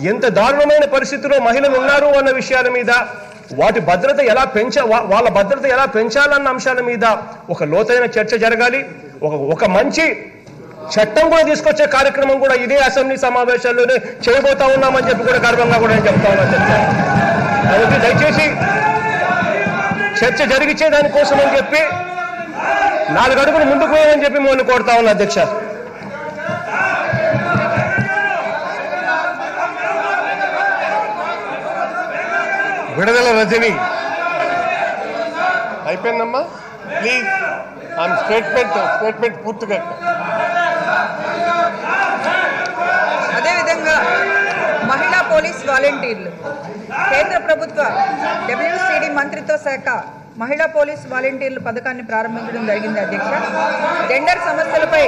ఎంత దారుణమైన పరిస్థితిలో మహిళలు ఉన్నారు అన్న విషయాల మీద, వాటి భద్రత ఎలా వాళ్ళ భద్రత ఎలా పెంచాలన్న అంశాల మీద ఒక లోతైన చర్చ జరగాలి. ఒక మంచి చట్టం కూడా తీసుకొచ్చే కార్యక్రమం కూడా ఇదే అసెంబ్లీ సమావేశాల్లోనే చేయబోతా ఉన్నామని చెప్పి కూడా గర్వంగా కూడా నేను చెప్తా ఉన్నాను. కాబట్టి దయచేసి చర్చ జరిగించే దానికోసం అని చెప్పి 4 అడుగులు ముందుకు పోయాలని చెప్పి మిమ్మల్ని కోరుతా ఉన్నా అధ్యక్ష. విడుదల రజని అయిపోయిందమ్మా, ప్లీజ్ ఆమె స్టేట్మెంట్ పూర్తిగా. అదేవిధంగా మహిళా పోలీస్ వాలంటీర్లు కేంద్ర ప్రభుత్వ WCD మంత్రిత్వ శాఖ మహిళా పోలీస్ వాలంటీర్లు పథకాన్ని ప్రారంభించడం జరిగింది అధ్యక్ష. జెండర్ సమస్యలపై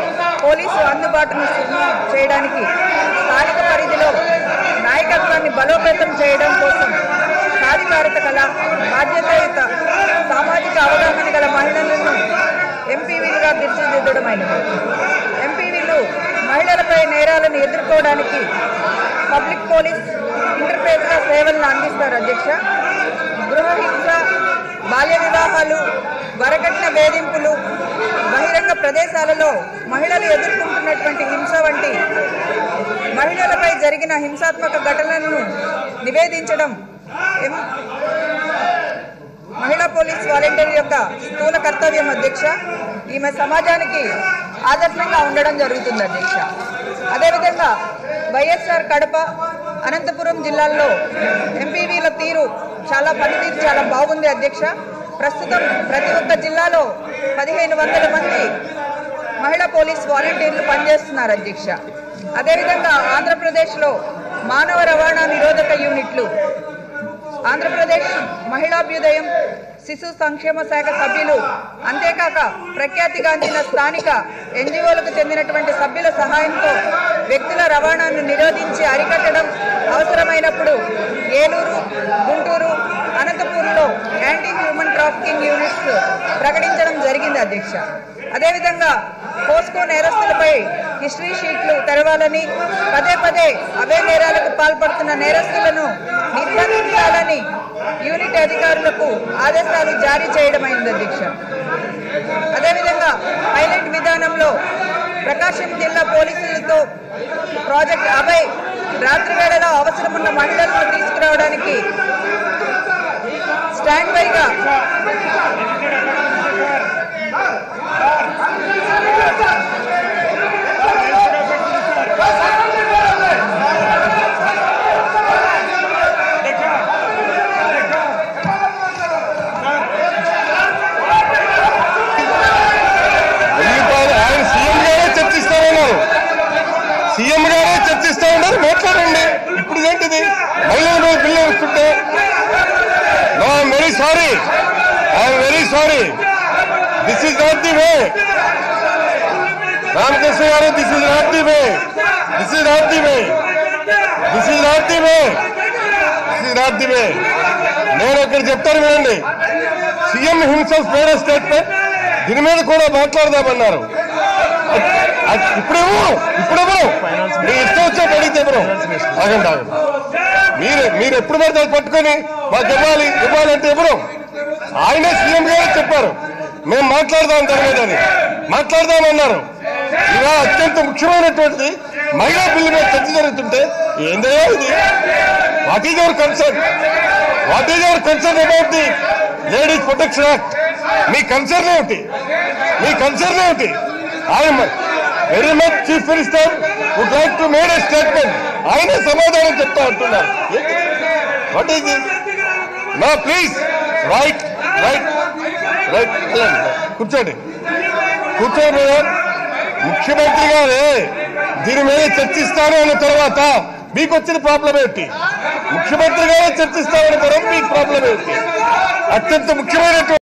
పోలీసు అందుబాటును చేయడానికి స్థానిక పరిధిలో నాయకత్వాన్ని బలోపేతం చేయడం కోసం సాధికారత కల బాధ్యతాయుత సామాజిక అవగాహన గల మహిళలను ఎంపీవీలుగా తీర్చిదిద్దడమైనది. ఎంపీవీలు మహిళలపై నేరాలను ఎదుర్కోవడానికి పబ్లిక్ పోలీస్ ఇంటర్ఫేస్గా సేవలను అందిస్తారు అధ్యక్ష. గృహహింస, బాల్య వివాహాలు, వరకట్న వేధింపులు, బహిరంగ ప్రదేశాలలో మహిళలు ఎదుర్కొంటున్నటువంటి హింస వంటి మహిళలపై జరిగిన హింసాత్మక ఘటనలను నివేదించడం మహిళా పోలీస్ వాలంటీర్ యొక్క స్థూల కర్తవ్యం అధ్యక్ష. ఈమె సమాజానికి ఆదర్శంగా ఉండడం జరుగుతుంది అధ్యక్ష. అదేవిధంగా వైఎస్ఆర్ కడప, అనంతపురం జిల్లాల్లో ఎంపీవీల పనితీరు చాలా బాగుంది అధ్యక్ష. ప్రస్తుతం ప్రతి ఒక్క జిల్లాలో 1500 మంది మహిళా పోలీస్ వాలంటీర్లు పనిచేస్తున్నారు అధ్యక్ష. అదేవిధంగా ఆంధ్రప్రదేశ్లో మానవ రవాణా నిరోధక యూనిట్లు, ఆంధ్రప్రదేశ్ మహిళాభ్యుదయం, శిశు సంక్షేమ శాఖ సభ్యులు, అంతేకాక ప్రఖ్యాతిగాంచిన స్థానిక NGOలకు చెందినటువంటి సభ్యుల సహాయంతో వ్యక్తుల రవాణాను నిరోధించి అరికట్టడం, అవసరమైనప్పుడు ఏలూరు, గుంటూరు, అనంతపూర్లో యాంటీ హ్యూమన్ ట్రాఫికింగ్ యూనిట్స్ ప్రకటించడం జరిగింది అధ్యక్ష. అదేవిధంగా పోస్కో నేరస్తులపై హిస్టరీ షీట్లు తెరవాలని, పదే అవే నేరాలకు పాల్పడుతున్న నేరస్తులను నిర్బంధించాలని యూనిట్ అధికారులకు ఆదేశాలు జారీ చేయడమైంది అధ్యక్ష. అదేవిధంగా పైలట్ విధానంలో ప్రకాశం జిల్లా పోలీసులతో ప్రాజెక్ట్ అభయ్ రాత్రి వేళలో అవసరమున్న మహిళలను తీసుకురావడానికి స్టాండ్ బైగా సీఎం గారే చర్చిస్తా ఉన్నారు, మాట్లాడండి. ఇప్పుడు ఏంటిది మహిళల మీద బిల్లు వస్తుంటే? I'm very sorry, this is not the way. Ramakrishna గారు, this is not the way. నేను ఇక్కడ చెప్తాను వినండి. CM himself made a statement, దీని మీద కూడా మాట్లాడదామన్నారు. ఇప్పుడేమో మీ ఇష్టం వచ్చాక అడిగితే ఎవరు ఆగండి. మీరు ఎప్పుడు పడితే పట్టుకొని మాకు ఇవ్వాలంటే ఎవరు? ఆయనే సీఎం గారే చెప్పారు, మేము మాట్లాడదాం దాని మీద అని మాట్లాడదామన్నారు. ఇలా అత్యంత ముఖ్యమైనటువంటిది మహిళా బిల్లు మీద చర్చ జరుగుతుంటే ఏందయ్యా ఇది? What is your concern about the ladies protection act? మీ కన్సర్న్ ఏమిటి? ఆయన very much chief minister would like to made a statement. ఆయనే సమాధానం చెప్తా అంటున్నారు. What is this? No please right. కూర్చోండి. ముఖ్యమంత్రి గారే దీని మీద చర్చిస్తాను అన్న తర్వాత మీకు వచ్చిన ప్రాబ్లం ఏంటి? ముఖ్యమంత్రి గారే చర్చిస్తామన్న తర్వాత మీకు ప్రాబ్లం ఏంటి? అత్యంత ముఖ్యమైనటువంటి